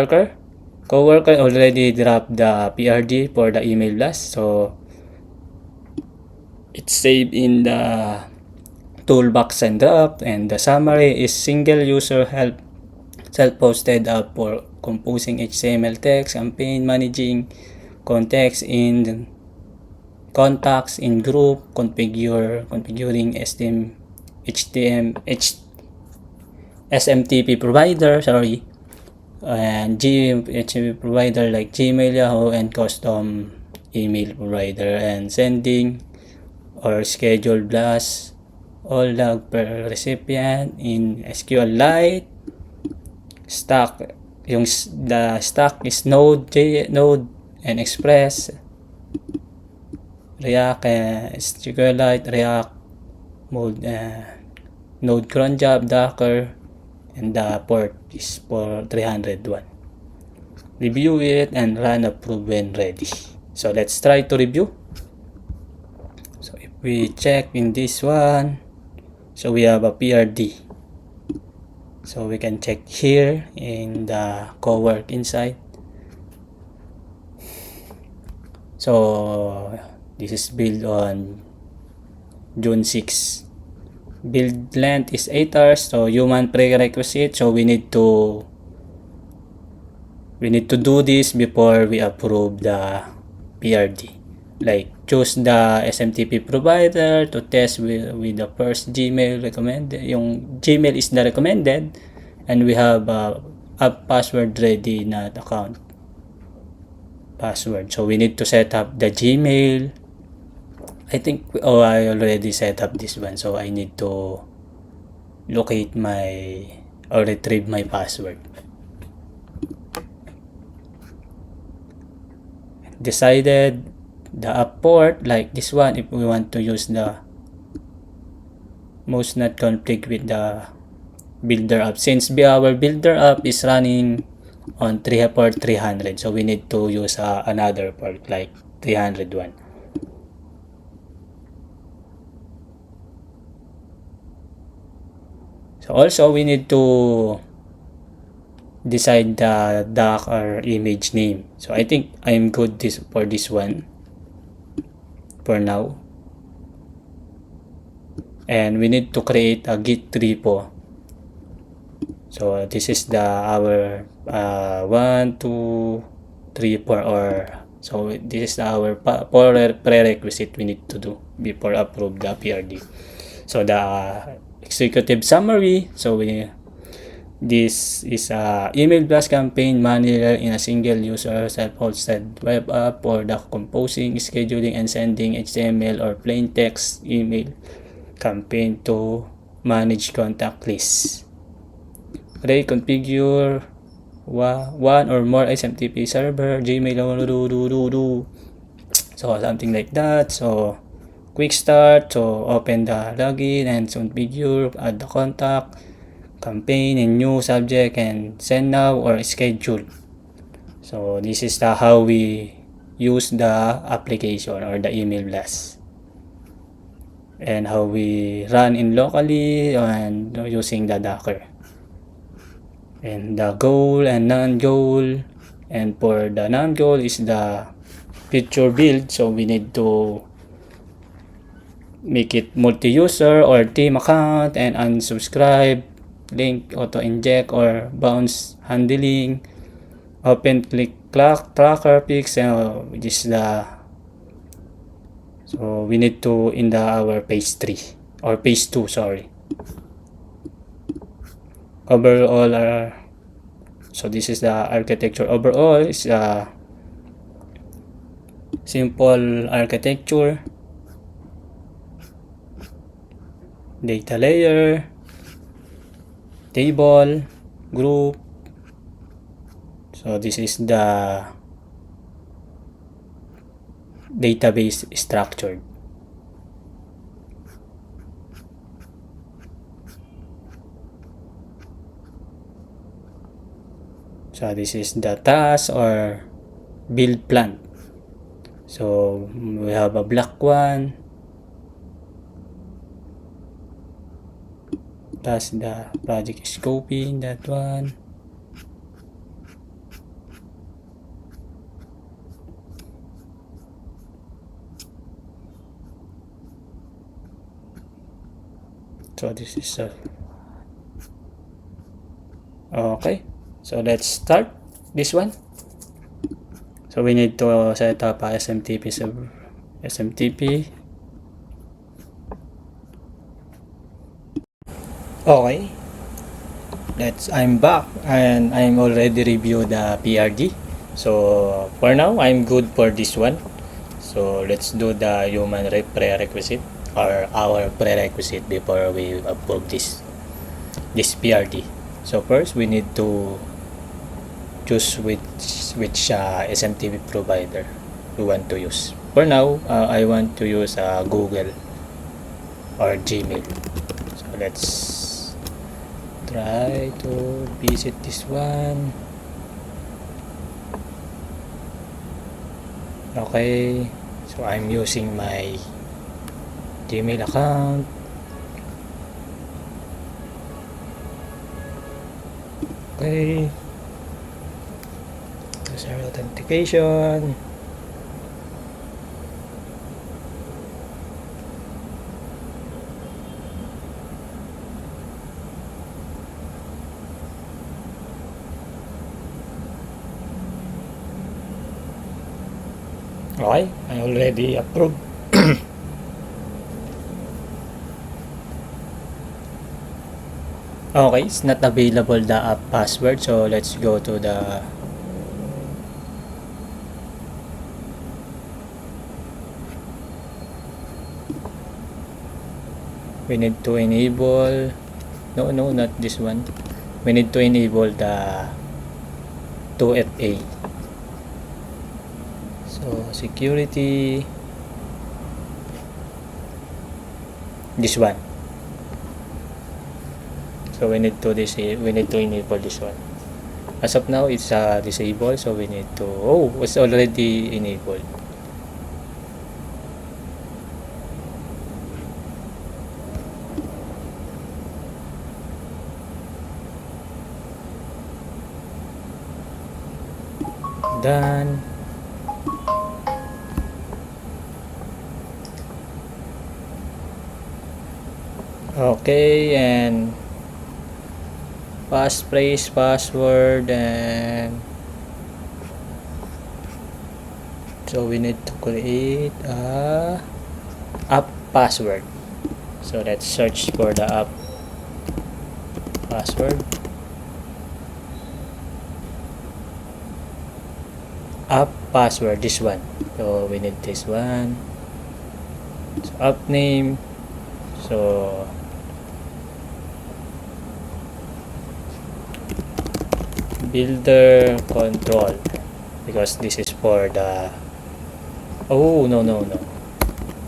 Coworker already dropped the PRD for the email blast, so it's saved in the toolbox and draft, and the summary is single user help self-posted app for composing HTML text, campaign, managing contacts in group, configuring SMTP provider, and HTML provider like Gmail, Yahoo, and custom email provider, and sending or schedule blast all log per recipient in SQLite. Stack, the stack is Node and Express, React, SQLite, React, Node cron job, Docker, and the port is for 301. Review it and run approve when ready. So let's try to review. So if we check in this one, so we have a PRD. So we can check here in the cowork inside. So this is built on June 6. Build length is 8 hours, so human prerequisite, so we need to do this before we approve the PRD. Like choose the SMTP provider to test with the first Gmail recommended. Yung Gmail is the recommended, and we have a password ready, not account password. So we need to set up the Gmail. I think I already set up this one, so I need to locate or retrieve my password. Decided the app port, like this one, if we want to use the most not conflict with the builder app, since our builder app is running on port 300, so we need to use another port like 301. So also we need to decide the doc or image name. So I think I'm good for this one for now. And we need to create a Git repo. So this is our 1, 2, 3, 4, or so this is our prerequisite we need to do before approve the PRD. So the executive summary. So this is a email blast campaign manager in a single user self-hosted web app for the composing, scheduling, and sending HTML or plain text email campaign to manage contact lists. Configure one or more SMTP server, Gmail, so something like that. So quick start, so open the login and configure, add the contact, campaign, and new subject, and send now or schedule. So this is how we use the application or the email blast, and how we run in locally and using the Docker, and the goal and non-goal. And for the non-goal is the future build, so we need to make it multi-user or team account, and unsubscribe, link auto inject or bounce handling, open click tracker fix, which is so we need to in our page 3 or page 2, sorry. Overall, so this is the architecture. Overall is a simple architecture, data layer, table, group. So this is the database structured. So this is the task or build plan. So we have a black one. That's the project scoping, that one. So this is okay. So let's start this one. So we need to set up a SMTP server. SMTP. Okay. I'm back and I'm already reviewed the PRD. So for now, I'm good for this one. So let's do the human prerequisite or our prerequisite before we approve this PRD. So first, we need to choose which SMTP provider we want to use. For now, I want to use Google or Gmail. So let's try to visit this one. Okay, so I'm using my Gmail account. Okay, user authentication. Okay, I already approved. Okay, it's not available the app password, so let's go to the we need to enable no not this one. We need to enable the 2FA. So security, this one. So we need to enable this one. As of now, it's disabled, so we need to it's already enabled. Done. Okay, and passphrase, password, and so we need to create a app password. So let's search for the app password. App password, this one. So we need this one. So app name. So builder control, because this is for the no,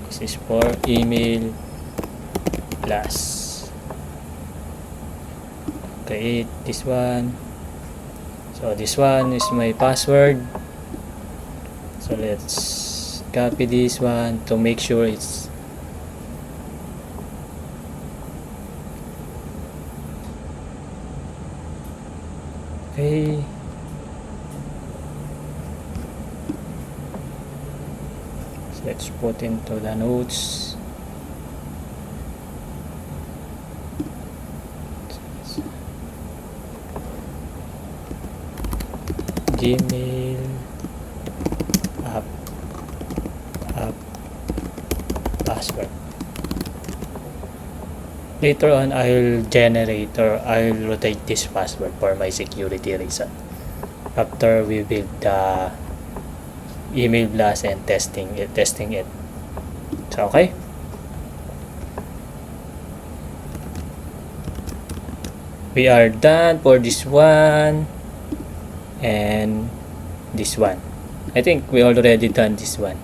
this is for email plus. Create this one. So this one is my password, so let's copy this one to make sure it's okay. So let's put into the notes. Gmail app password. Later on, I'll generate or I'll rotate this password for my security reason after we build the email blast and testing it. So okay, we are done for this one and this one. I think we already done this one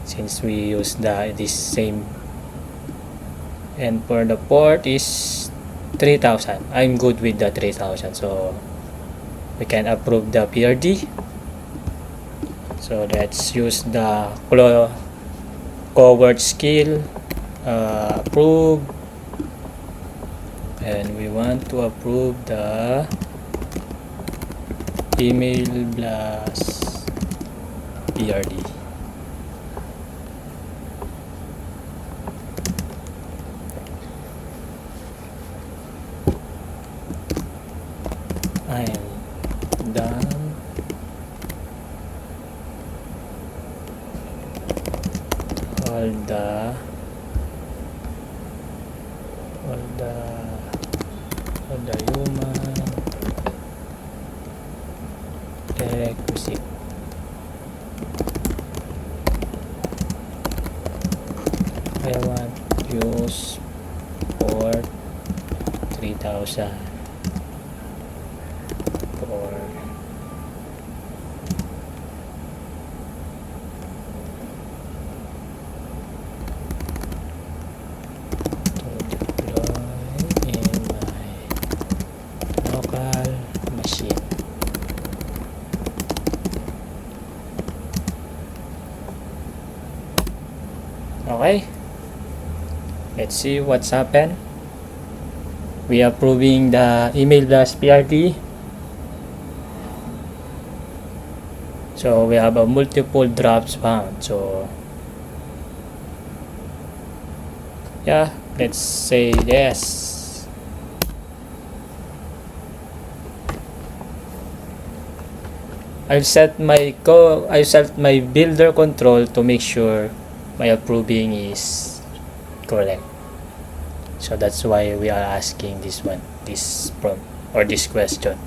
since we use this same. And for the port is 3000. I'm good with the 3000, so we can approve the PRD. So let's use the covert skill, approve, and we want to approve the email blast PRD. all the human requisite. I want use for 3,000 for to deploy in my local machine. Okay, let's see what's happened. We are approving the email blast PRD. So we have a multiple drops found. So yeah, let's say yes. I'll set my builder control to make sure my approving is correct. So that's why we are asking this prompt or this question.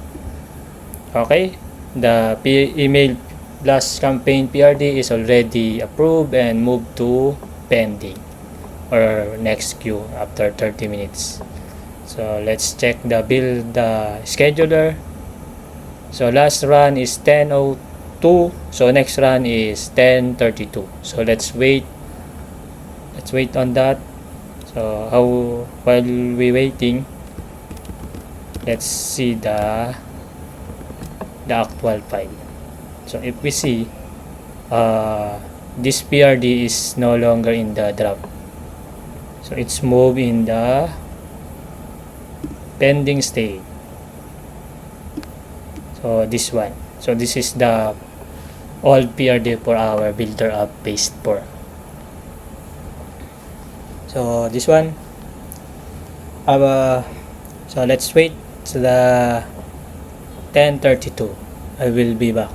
Okay, the email blast campaign PRD is already approved and moved to pending or next queue after 30 minutes. So let's check the scheduler. So last run is 10:02, so next run is 10:32. So let's wait on that. So while we waiting, let's see the actual file. So if we see this PRD is no longer in the draft, so it's moved in the pending state. So this one, so this is the old PRD for our builder up based 4. So this one, so let's wait to the 10:32. I will be back.